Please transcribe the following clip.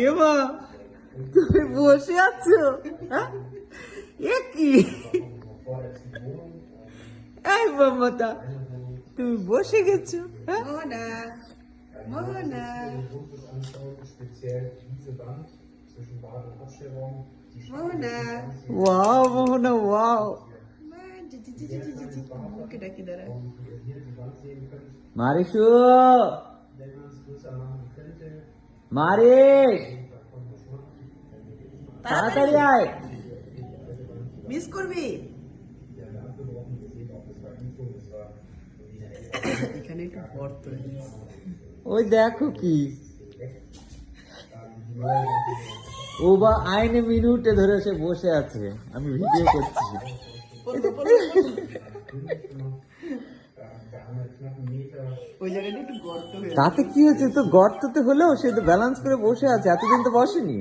এমা তুমি বসে আছো? হ্যাঁ? এ কি? এই মমতা তুমি বসে গেছো? হ্যাঁ? মোহনা মোহনা মোহনা ওয়াও মোহনা ওয়াও। মুখে ডাকি দাঁড়া মারিসু, মারিস তাড়াতাড়ি আয়। মিস করবি এখানে একটু গর্ত ওই দেখো কি ও বা আইনে মিনিটে ধরে সে বসে আছে, আমি ভিডিও করছি। ওই জায়গাটা একটু গর্ত হয়ে তাতে কি হয়েছে? তো গর্ততে হলেও সে তো ব্যালেন্স করে বসে আছে, এতদিন তো বসেনি।